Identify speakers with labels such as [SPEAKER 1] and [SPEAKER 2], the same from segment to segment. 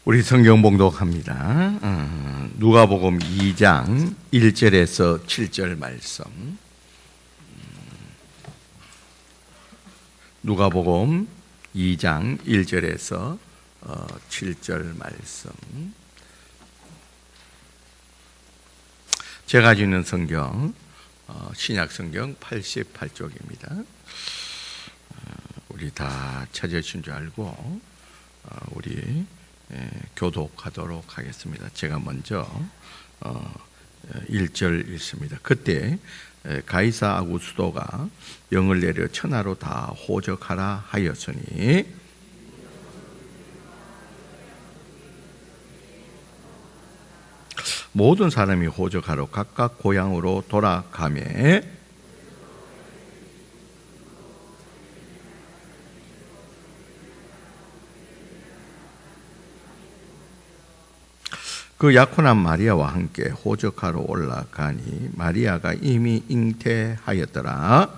[SPEAKER 1] 우리 성경 봉독합니다. 누가복음 2장 1절에서 7절 말씀. 누가복음 2장 1절에서 7절 말씀. 제가 가지고 있는 성경 신약 성경 88쪽입니다. 우리 다 찾으신 줄 알고 우리 교독하도록 하겠습니다. 제가 먼저 1절 읽습니다. 그때 가이사 아구스도가 영을 내려 천하로 다 호적하라 하였으니 모든 사람이 호적하러 각각 고향으로 돌아가매 그 약혼한 마리아와 함께 호적하러 올라가니 마리아가 이미 잉태하였더라.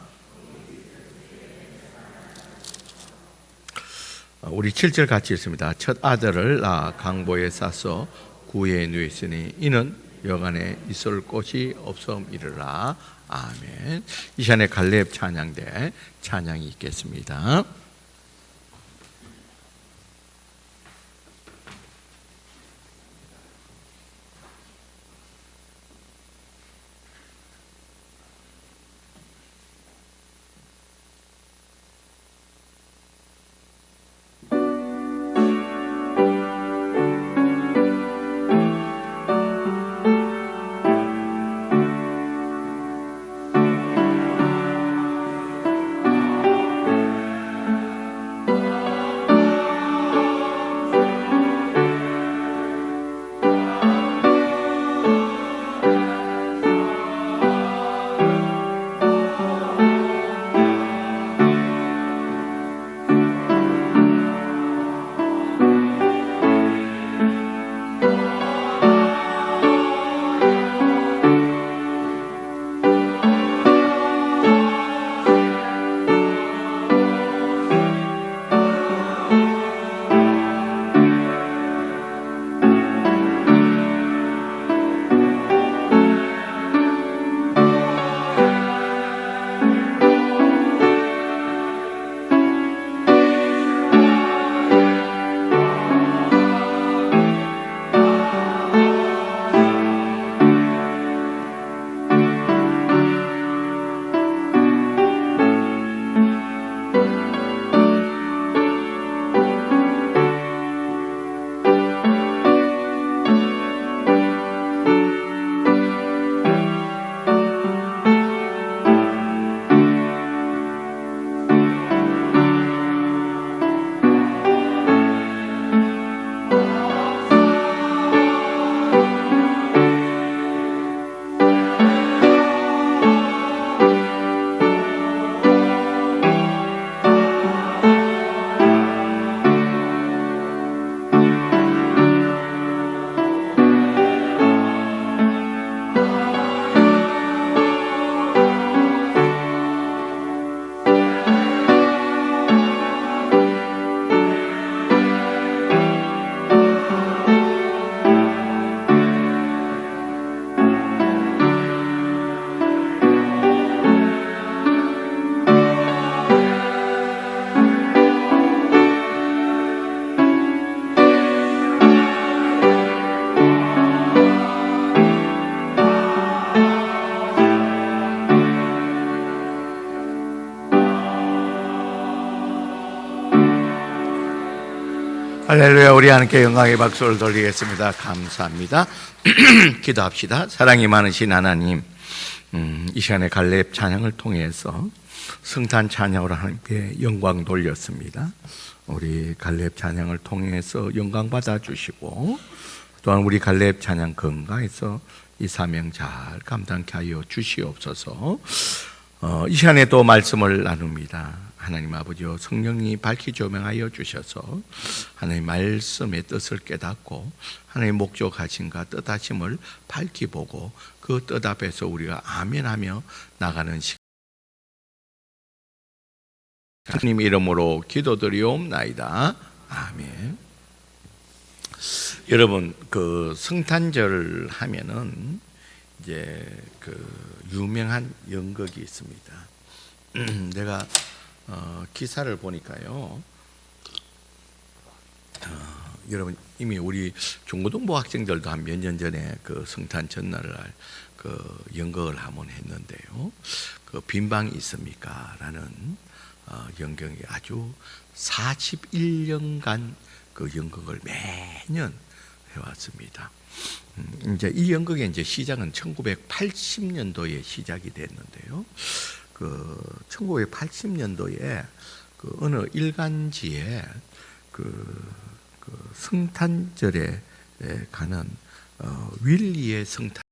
[SPEAKER 1] 우리 7절 같이 읽습니다. 첫 아들을 낳아 강보에 싸서 구에 누였으니 이는 여간에 있을 곳이 없음이르라. 아멘. 이 시간에 갈렙 찬양대 찬양이 있겠습니다. 할렐루야. 우리 하나님께 영광의 박수를 돌리겠습니다. 감사합니다. 기도합시다. 사랑이 많으신 하나님, 이 시간에 갈렙 찬양을 통해서 성탄 찬양으로 하나님께 영광 돌렸습니다. 우리 갈렙 찬양을 통해서 영광 받아주시고 또한 우리 갈렙 찬양 건강해서 이 사명 잘 감당케 하여 주시옵소서. 이 시간에 또 말씀을 나눕니다. 하나님 아버지여, 성령이 밝히 조명하여 주셔서 하나님 말씀의 뜻을 깨닫고 하나님 목적하심과 뜻하심을 밝히 보고 그 뜻 앞에서 우리가 아멘하며 나가는 시간, 주님 이름으로 기도드리옵나이다. 아멘. 여러분 그 성탄절 하면은 이제 그 유명한 연극이 있습니다. 내가 기사를 보니까요. 여러분 이미 우리 중고등부 학생들도 한 몇 년 전에 그 성탄 전날을 그 연극을 한번 했는데요. 그 빈방이 있습니까?라는 연극이 아주 41년간 그 연극을 매년 해왔습니다. 이제 이 연극의 이제 시작은 1980년도에 시작이 됐는데요. 그 1980년도에 그 어느 일간지에 그 성탄절에 가는 윌리의 성탄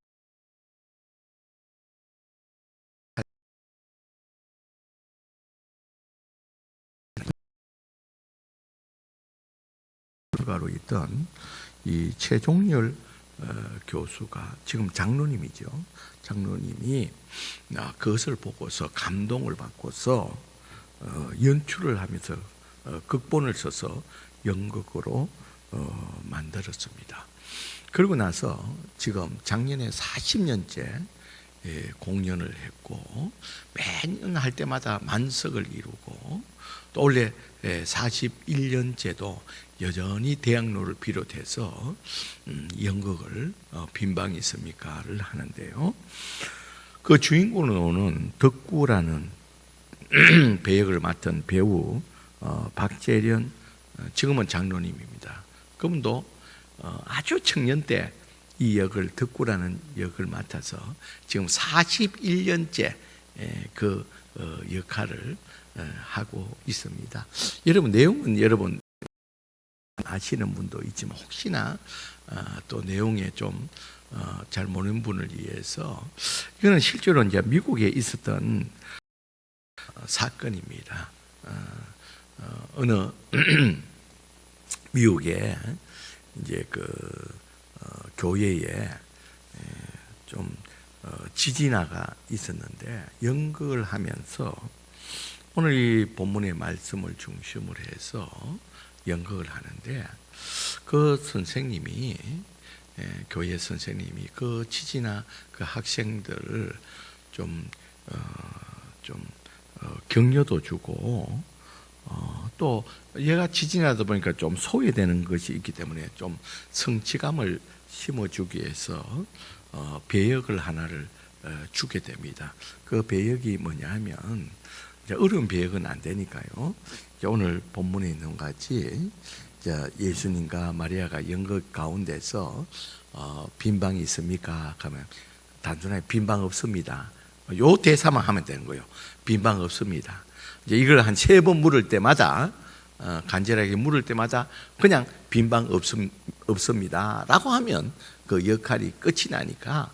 [SPEAKER 1] 가로 있던 이 최종열 교수가 지금 장로님이죠. 장로님이 그것을 보고서 감동을 받고서 연출을 하면서 극본을 써서 연극으로 만들었습니다. 그러고 나서 지금 작년에 40년째 공연을 했고 매년 할 때마다 만석을 이루고 또 올해 41년째도 여전히 대학로를 비롯해서 연극을 빈방이 있습니까를 하는데요. 그 주인공으로는 덕구라는 배역을 맡은 배우 박재련 지금은 장로님입니다. 그분도 아주 청년 때 이 역을 덕구라는 역을 맡아서 지금 41년째 그 역할을 하고 있습니다. 여러분 내용은 여러분 아시는 분도 있지만 혹시나 또 내용에 좀 잘 모르는 분을 위해서 이거는 실제로 이제 미국에 있었던 사건입니다. 어느 미국에 이제 그 교회에 좀 지진화가 있었는데 연극을 하면서 오늘 이 본문의 말씀을 중심으로 해서 연극을 하는데 그 선생님이 교회 선생님이 그 지진화 그 학생들을 좀 격려도 주고 또 얘가 지진하다 보니까 좀 소외되는 것이 있기 때문에 좀 성취감을 심어주기 위해서 배역을 하나를 주게 됩니다. 그 배역이 뭐냐 하면 어려운 배역은 안 되니까요. 오늘 본문에 있는 것 같이 예수님과 마리아가 연극 가운데서 빈방이 있습니까? 하면 단순하게 빈방 없습니다. 요 대사만 하면 되는 거예요. 빈방 없습니다. 이제 이걸 한 3번 물을 때마다 간절하게 물을 때마다 그냥 빈방 없습니다 라고 하면 그 역할이 끝이 나니까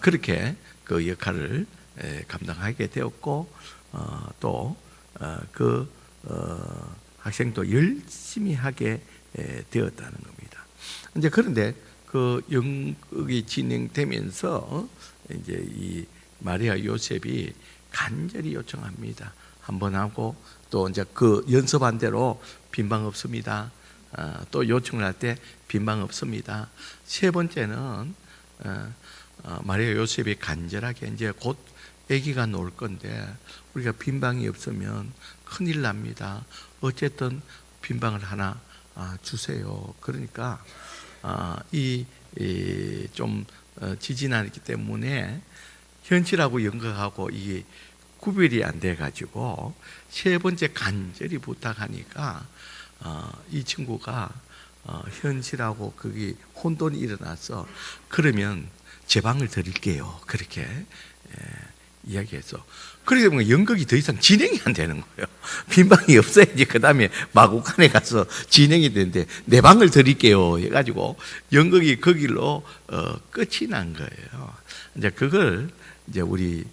[SPEAKER 1] 그렇게 그 역할을 감당하게 되었고 또 그 학생도 열심히 하게 되었다는 겁니다. 이제 그런데 그 연극이 진행되면서 이제 이 마리아 요셉이 간절히 요청합니다. 한번 하고 또 이제 그 연습한 대로 빈방 없습니다. 또 요청을 할 때 빈방 없습니다. 3번째는 마리아 요셉이 간절하게 이제 곧 아기가 나올 건데 우리가 빈방이 없으면 큰일 납니다. 어쨌든 빈방을 하나 주세요. 그러니까 좀 지진하기 때문에 현실하고 연극하고 이게 구별이 안 돼가지고 3번째 간절히 부탁하니까 이 친구가 현실하고 그게 혼돈이 일어나서 그러면 제 방을 드릴게요. 그렇게 이야기해서 그러게 보면 연극이 더 이상 진행이 안 되는 거예요. 빈방이 없어야지 그 다음에 마구간에 가서 진행이 되는데 내 방을 드릴게요 해가지고 연극이 그 길로 끝이 난 거예요. 이제 그걸 이제 우리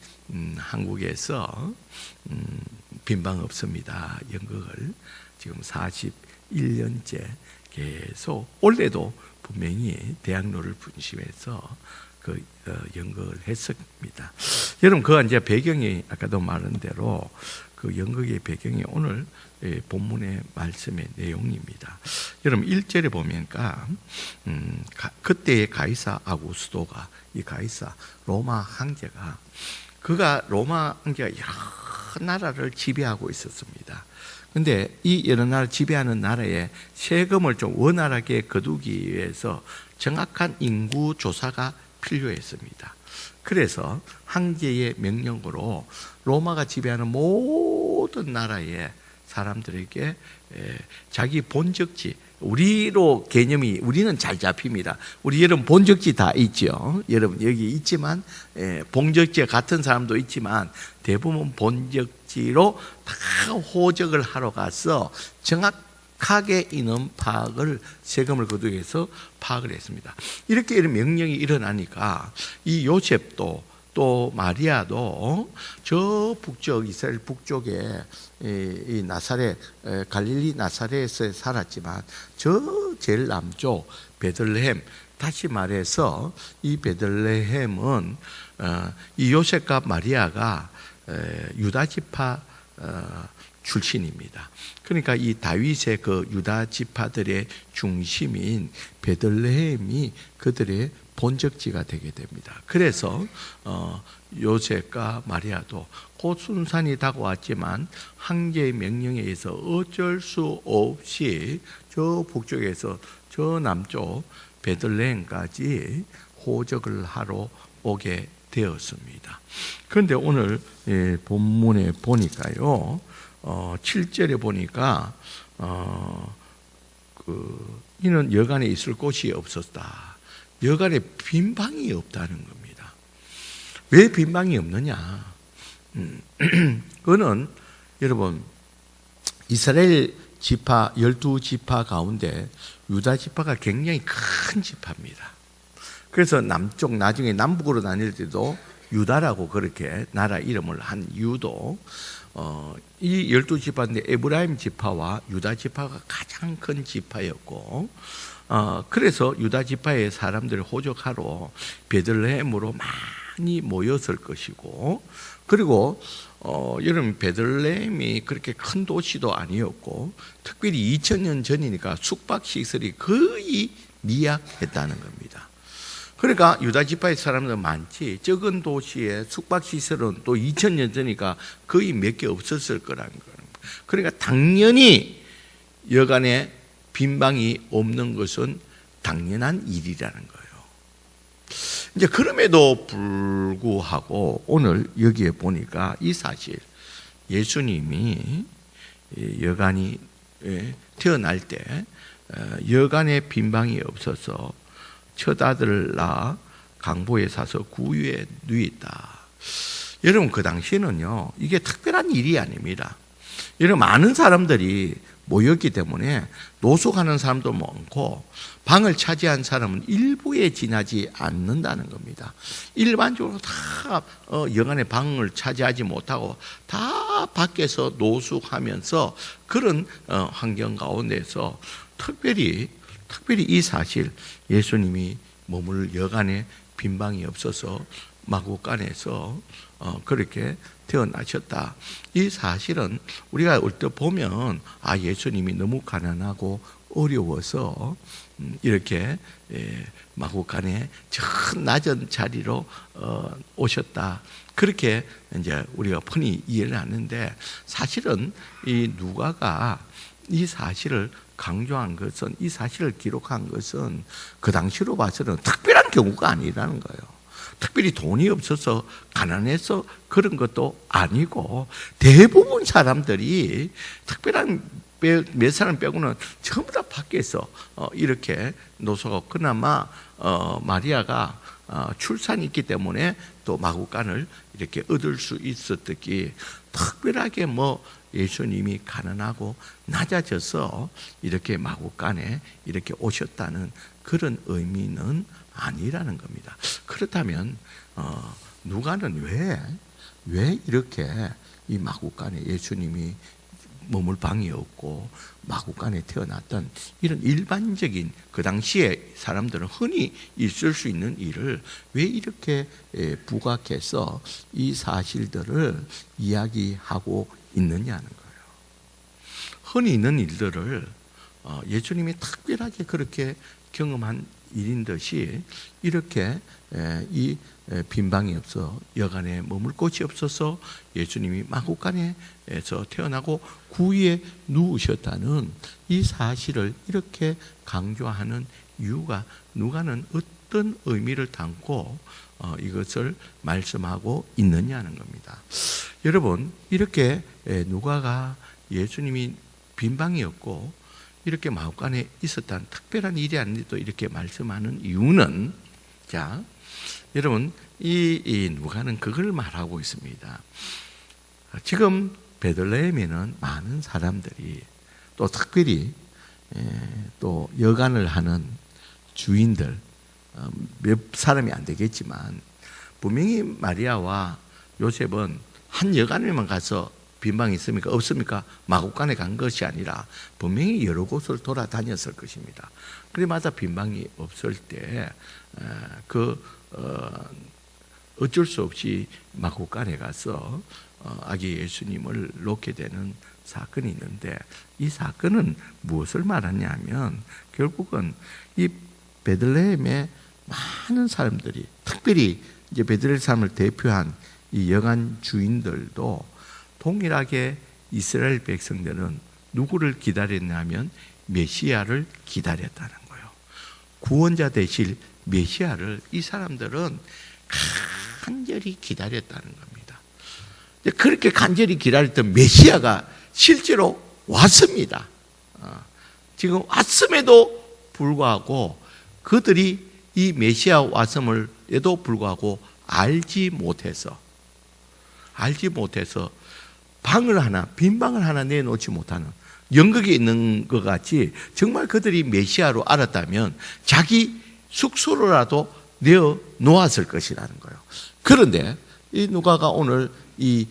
[SPEAKER 1] 한국에서 빈방 없습니다 연극을 지금 41년째 계속 올해도 분명히 대학로를 분심해서 그 연극을 했습니다. 여러분 그 이제 배경이 아까도 말한 대로 그 연극의 배경이 오늘 본문의 말씀의 내용입니다. 여러분 1절에 보니까 그때의 가이사 아구스도가, 이 가이사 로마 황제가, 그가 로마 황제가 여러 나라를 지배하고 있었습니다. 근데 이 여러 나라 지배하는 나라에 세금을 좀 원활하게 거두기 위해서 정확한 인구 조사가 필요했습니다. 그래서 황제의 명령으로 로마가 지배하는 모든 나라의 사람들에게 자기 본적지, 우리로 개념이, 우리는 잘 잡힙니다. 우리 여러분 본적지 다 있죠. 여러분 여기 있지만 본적지와 같은 사람도 있지만 대부분 본적지로 다 호적을 하러 가서 정확하게 인원 파악을, 세금을 거두기 위해서 파악을 했습니다. 이렇게 이런 명령이 일어나니까 이 요셉도 또 마리아도 저 북쪽, 이스라엘 북쪽에 이 나사렛, 갈릴리 나사렛에 살았지만 저 제일 남쪽 베들레헴, 다시 말해서 이 베들레헴은 이 요셉과 마리아가 유다 지파 출신입니다. 그러니까 이 다윗의 그 유다 지파들의 중심인 베들레헴이 그들의 본적지가 되게 됩니다. 그래서 요셉과 마리아도 곧 순산이 다가왔지만 황제의 명령에 의해서 어쩔 수 없이 저 북쪽에서 저 남쪽 베들레헴까지 호적을 하러 오게 되었습니다. 그런데 오늘 본문에 보니까요, 7절에 보니까 이는 여간에 있을 곳이 없었다. 여간에 빈방이 없다는 겁니다. 왜 빈방이 없느냐? 그거는 여러분 이스라엘 지파 12지파 가운데 유다 지파가 굉장히 큰 지파입니다. 그래서 남쪽, 나중에 남북으로 나뉠 때도 유다라고 그렇게 나라 이름을 한 이유도 이 12지파인데 에브라임 지파와 유다 지파가 가장 큰 지파였고, 그래서 유다 지파의 사람들을 호적하러 베들레헴으로 많이 모였을 것이고, 그리고 여러분 베들레헴이 그렇게 큰 도시도 아니었고, 특별히 2000년 전이니까 숙박시설이 거의 미약했다는 겁니다. 그러니까 유다 지파의 사람들은 많지, 적은 도시에 숙박시설은 또 2000년 전이니까 거의 몇 개 없었을 거라는 거예요. 그러니까 당연히 여간에 빈방이 없는 것은 당연한 일이라는 거예요. 이제 그럼에도 불구하고 오늘 여기에 보니까 이 사실, 예수님이 여간이 태어날 때 여간에 빈방이 없어서 첫 아들을 낳아 강보에 사서 구유에 누이다. 여러분 그 당시에는요, 이게 특별한 일이 아닙니다. 여러분 많은 사람들이 모였기 때문에 노숙하는 사람도 많고 방을 차지한 사람은 일부에 지나지 않는다는 겁니다. 일반적으로 다 여간의 방을 차지하지 못하고 다 밖에서 노숙하면서 그런 환경 가운데서 특별히 이 사실, 예수님이 머물 여간에 빈방이 없어서 마구간에서 그렇게 태어나셨다. 이 사실은 우리가 얼핏 보면 예수님이 너무 가난하고 어려워서 이렇게 마구간에 저 낮은 자리로 오셨다. 그렇게 이제 우리가 흔히 이해를 하는데, 사실은 이 누가가 이 사실을 강조한 것은, 이 사실을 기록한 것은 그 당시로 봐서는 특별한 경우가 아니라는 거예요. 특별히 돈이 없어서 가난해서 그런 것도 아니고, 대부분 사람들이 특별한 몇 사람 빼고는 전부 다 밖에서 이렇게 노숙하고, 그나마 마리아가 출산이 있기 때문에 또 마구간을 이렇게 얻을 수 있었듯이, 특별하게 예수님이 가난하고 낮아져서 이렇게 마구간에 이렇게 오셨다는 그런 의미는 아니라는 겁니다. 그렇다면 누가는 왜 이렇게 이 마구간에 예수님이 머물 방이 없고 마구간에 태어났던 이런 일반적인 그 당시에 사람들은 흔히 있을 수 있는 일을 왜 이렇게 부각해서 이 사실들을 이야기하고 있느냐는 거예요. 흔히 있는 일들을 예수님이 특별하게 그렇게 경험한 일인 듯이 이렇게 이 빈방이 없어 여간에 머물 곳이 없어서 예수님이 마구간에서 태어나고 구위에 누우셨다는 이 사실을 이렇게 강조하는 이유가 누가는 어떤 의미를 담고 이것을 말씀하고 있느냐는 겁니다. 여러분, 이렇게 누가가 예수님이 빈방이 없고 이렇게 마구간에 있었다는 특별한 일이 아닌데도 이렇게 말씀하는 이유는, 자, 여러분, 이 누가는 그걸 말하고 있습니다. 지금 베들레헴에는 많은 사람들이 또 특별히 또 여간을 하는 주인들, 몇 사람이 안 되겠지만 분명히 마리아와 요셉은 한 여간에만 가서 빈방이 있습니까? 없습니까? 마구간에 간 것이 아니라 분명히 여러 곳을 돌아다녔을 것입니다. 그래마다 빈방이 없을 때 어쩔 수 없이 마구간에 가서 아기 예수님을 놓게 되는 사건이 있는데, 이 사건은 무엇을 말하냐면 결국은 이 베들레헴의 많은 사람들이, 특별히 이제 베들레헴 사람을 대표한 이 여간 주인들도 동일하게 이스라엘 백성들은 누구를 기다렸냐면 메시아를 기다렸다는 거예요. 구원자 되실 메시아를 이 사람들은 간절히 기다렸다는 겁니다. 그렇게 간절히 기다렸던 메시아가 실제로 왔습니다. 지금 왔음에도 불구하고 그들이 이 메시아 왔음에도 불구하고 알지 못해서 방을 하나, 빈 방을 하나 내놓지 못하는, 연극에 있는 것 같이 정말 그들이 메시아로 알았다면 자기 숙소로라도 내어 놓았을 것이라는 거예요. 그런데 이 누가가 오늘 이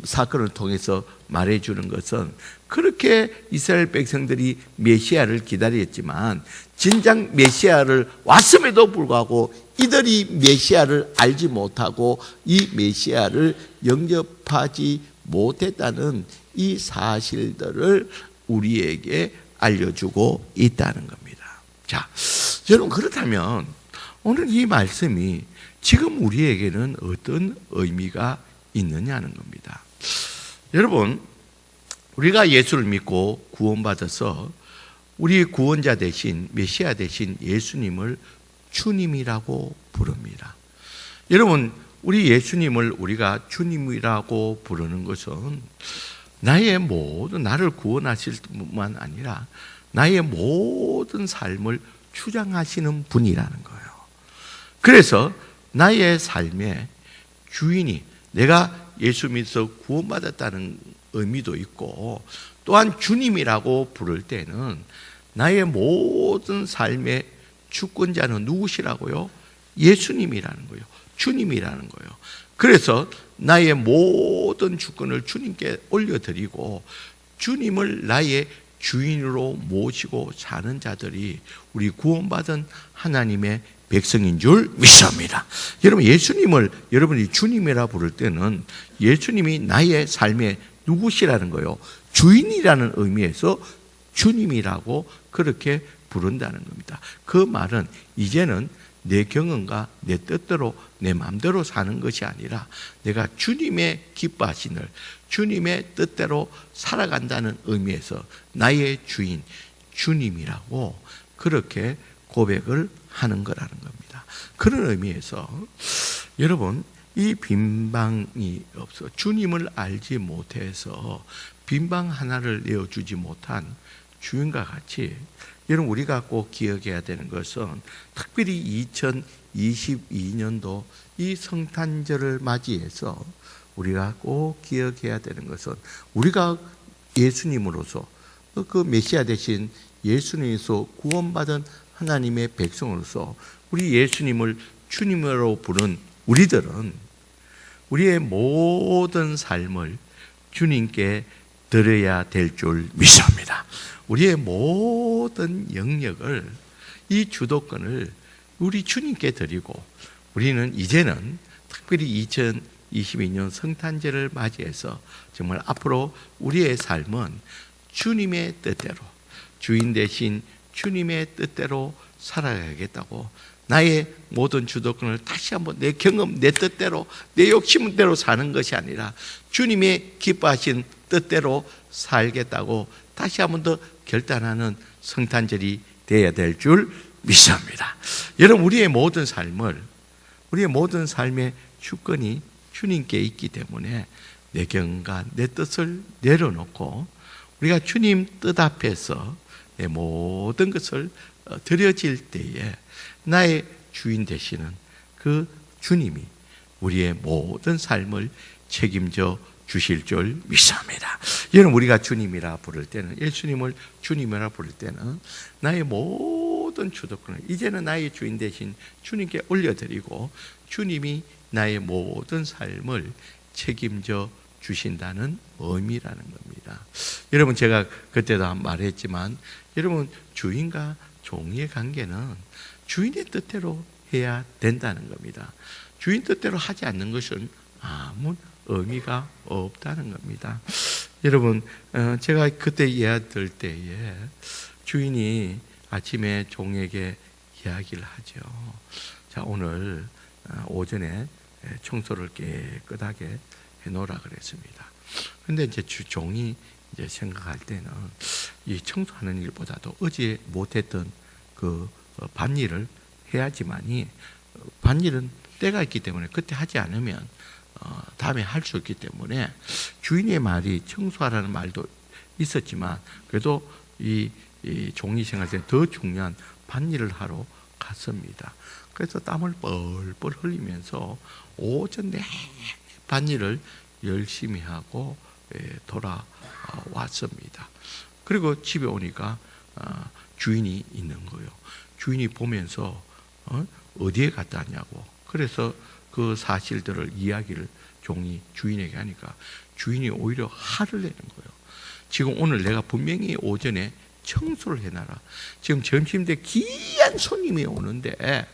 [SPEAKER 1] 사건을 통해서 말해주는 것은 그렇게 이스라엘 백성들이 메시아를 기다렸지만 진작 메시아를 왔음에도 불구하고 이들이 메시아를 알지 못하고 이 메시아를 영접하지 못했다는 이 사실들을 우리에게 알려주고 있다는 겁니다. 자, 여러분, 그렇다면 오늘 이 말씀이 지금 우리에게는 어떤 의미가 있느냐는 겁니다. 여러분, 우리가 예수를 믿고 구원받아서 우리 구원자 대신 메시아 대신 예수님을 주님이라고 부릅니다. 여러분, 우리 예수님을 우리가 주님이라고 부르는 것은 나의 모든, 나를 구원하실 뿐만 아니라 나의 모든 삶을 주장하시는 분이라는 거예요. 그래서 나의 삶의 주인이, 내가 예수 믿어서 구원받았다는 의미도 있고, 또한 주님이라고 부를 때는 나의 모든 삶의 주권자는 누구시라고요? 예수님이라는 거예요. 주님이라는 거예요. 그래서 나의 모든 주권을 주님께 올려드리고 주님을 나의 주인으로 모시고 사는 자들이 우리 구원받은 하나님의 백성인 줄 믿습니다. 여러분, 예수님을 여러분이 주님이라 부를 때는 예수님이 나의 삶의 누구시라는 거예요. 주인이라는 의미에서 주님이라고 그렇게 부른다는 겁니다. 그 말은 이제는 내 경험과 내 뜻대로 내 마음대로 사는 것이 아니라 내가 주님의 기뻐하시는 주님의 뜻대로 살아간다는 의미에서 나의 주인 주님이라고 그렇게 고백을 하는 거라는 겁니다. 그런 의미에서 여러분, 이 빈방이 없어 주님을 알지 못해서 빈방 하나를 내어주지 못한 주인과 같이, 여러분, 우리가 꼭 기억해야 되는 것은 특별히 2022년도 이 성탄절을 맞이해서 우리가 꼭 기억해야 되는 것은 우리가 예수님으로서 그 메시아 대신 예수님에서 구원받은 하나님의 백성으로서 우리 예수님을 주님으로 부른 우리들은 우리의 모든 삶을 주님께 드려야 될 줄 믿습니다. 우리의 모든 영역을, 이 주도권을 우리 주님께 드리고, 우리는 이제는 특별히 2022년 성탄절을 맞이해서 정말 앞으로 우리의 삶은 주님의 뜻대로, 주인 대신 주님의 뜻대로 살아가겠다고, 나의 모든 주도권을 다시 한번 내 경험, 내 뜻대로, 내 욕심대로 사는 것이 아니라 주님의 기뻐하신 뜻대로 살겠다고 다시 한번 더 결단하는 성탄절이 되어야 될 줄 믿습니다. 여러분, 우리의 모든 삶의 주권이 주님께 있기 때문에 내 경험과 내 뜻을 내려놓고 우리가 주님 뜻 앞에서 내 모든 것을 드려질 때에 나의 주인 되시는 그 주님이 우리의 모든 삶을 책임져 주실 줄 믿습니다. 여러분, 우리가 주님이라 부를 때는, 예수님을 주님이라 부를 때는 나의 모든 주도권을 이제는 나의 주인 대신 주님께 올려드리고 주님이 나의 모든 삶을 책임져 주신다는 의미라는 겁니다. 여러분, 제가 그때도 말했지만, 여러분, 주인과 종의 관계는 주인의 뜻대로 해야 된다는 겁니다. 주인 뜻대로 하지 않는 것은 아무 의미가 없다는 겁니다. 여러분, 제가 그때 이야기 들 때에 주인이 아침에 종에게 이야기를 하죠. 자, 오늘 오전에 청소를 깨끗하게 해놓으라 그랬습니다. 근데 이제 종이 이제 생각할 때는 이 청소하는 일보다도 어제 못했던 그 밭일을 해야지만이, 밭일은 때가 있기 때문에 그때 하지 않으면 다음에 할 수 있기 때문에 주인의 말이 청소하라는 말도 있었지만 그래도 이 종이 생각할 때 더 중요한 밭일을 하러 갔습니다. 그래서 땀을 뻘뻘 흘리면서 오전 내내 밭일을 열심히 하고 돌아왔습니다. 그리고 집에 오니까 주인이 있는 거예요. 주인이 보면서 어디에 갔다 왔냐고. 그래서 그 사실들을 이야기를 종이 주인에게 하니까 주인이 오히려 화를 내는 거예요. 지금 오늘 내가 분명히 오전에 청소를 해놔라. 지금 점심때 귀한 손님이 오는데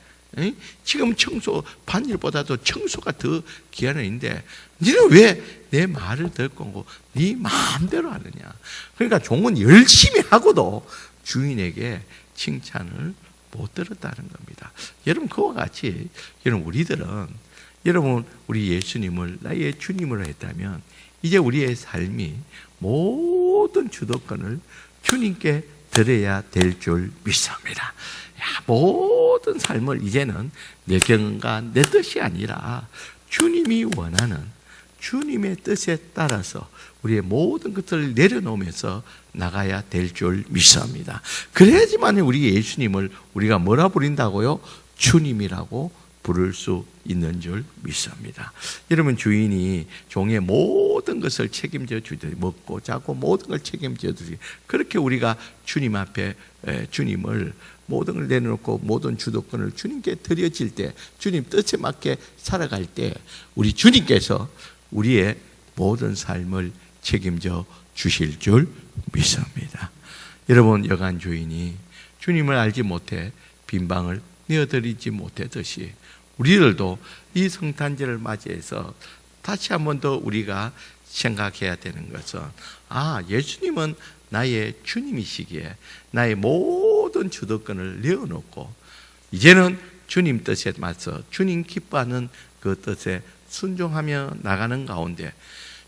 [SPEAKER 1] 지금 청소, 밭일보다도 청소가 더 귀한 일인데 너는 왜 내 말을 듣고 네 마음대로 하느냐. 그러니까 종은 열심히 하고도 주인에게 칭찬을 못 들었다는 겁니다. 여러분, 그와 같이 여러분, 우리 예수님을 나의 주님으로 했다면 이제 우리의 삶이 모든 주도권을 주님께 드려야 될 줄 믿습니다. 모든 삶을 이제는 내 경험과 내 뜻이 아니라 주님이 원하는 주님의 뜻에 따라서 우리의 모든 것들을 내려놓으면서 나가야 될 줄 믿습니다. 그래야지만 우리 예수님을 우리가 뭐라 부른다고요? 주님이라고 부를 수 있는 줄 믿습니다. 여러분, 주인이 종의 모든 것을 책임져 주듯이, 먹고 자고 모든 걸 책임져 주듯이, 그렇게 우리가 주님 앞에 주님을 모든 걸 내려놓고 모든 주도권을 주님께 드려질 때, 주님 뜻에 맞게 살아갈 때 우리 주님께서 우리의 모든 삶을 책임져 주실 줄 믿습니다. 여러분, 여간 주인이 주님을 알지 못해 빈방을 내어드리지 못했듯이 우리들도 이 성탄절을 맞이해서 다시 한 번 더 우리가 생각해야 되는 것은, 예수님은 나의 주님이시기에 나의 모든 주도권을 내어놓고 이제는 주님 뜻에 맞서 주님 기뻐하는 그 뜻에 순종하며 나가는 가운데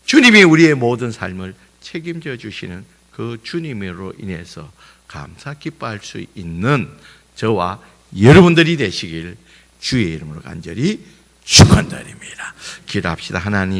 [SPEAKER 1] 주님이 우리의 모든 삶을 책임져 주시는 그 주님으로 인해서 감사 기뻐할 수 있는 저와 여러분들이 되시길 주의 이름으로 간절히 축원드립니다. 기도합시다. 하나님,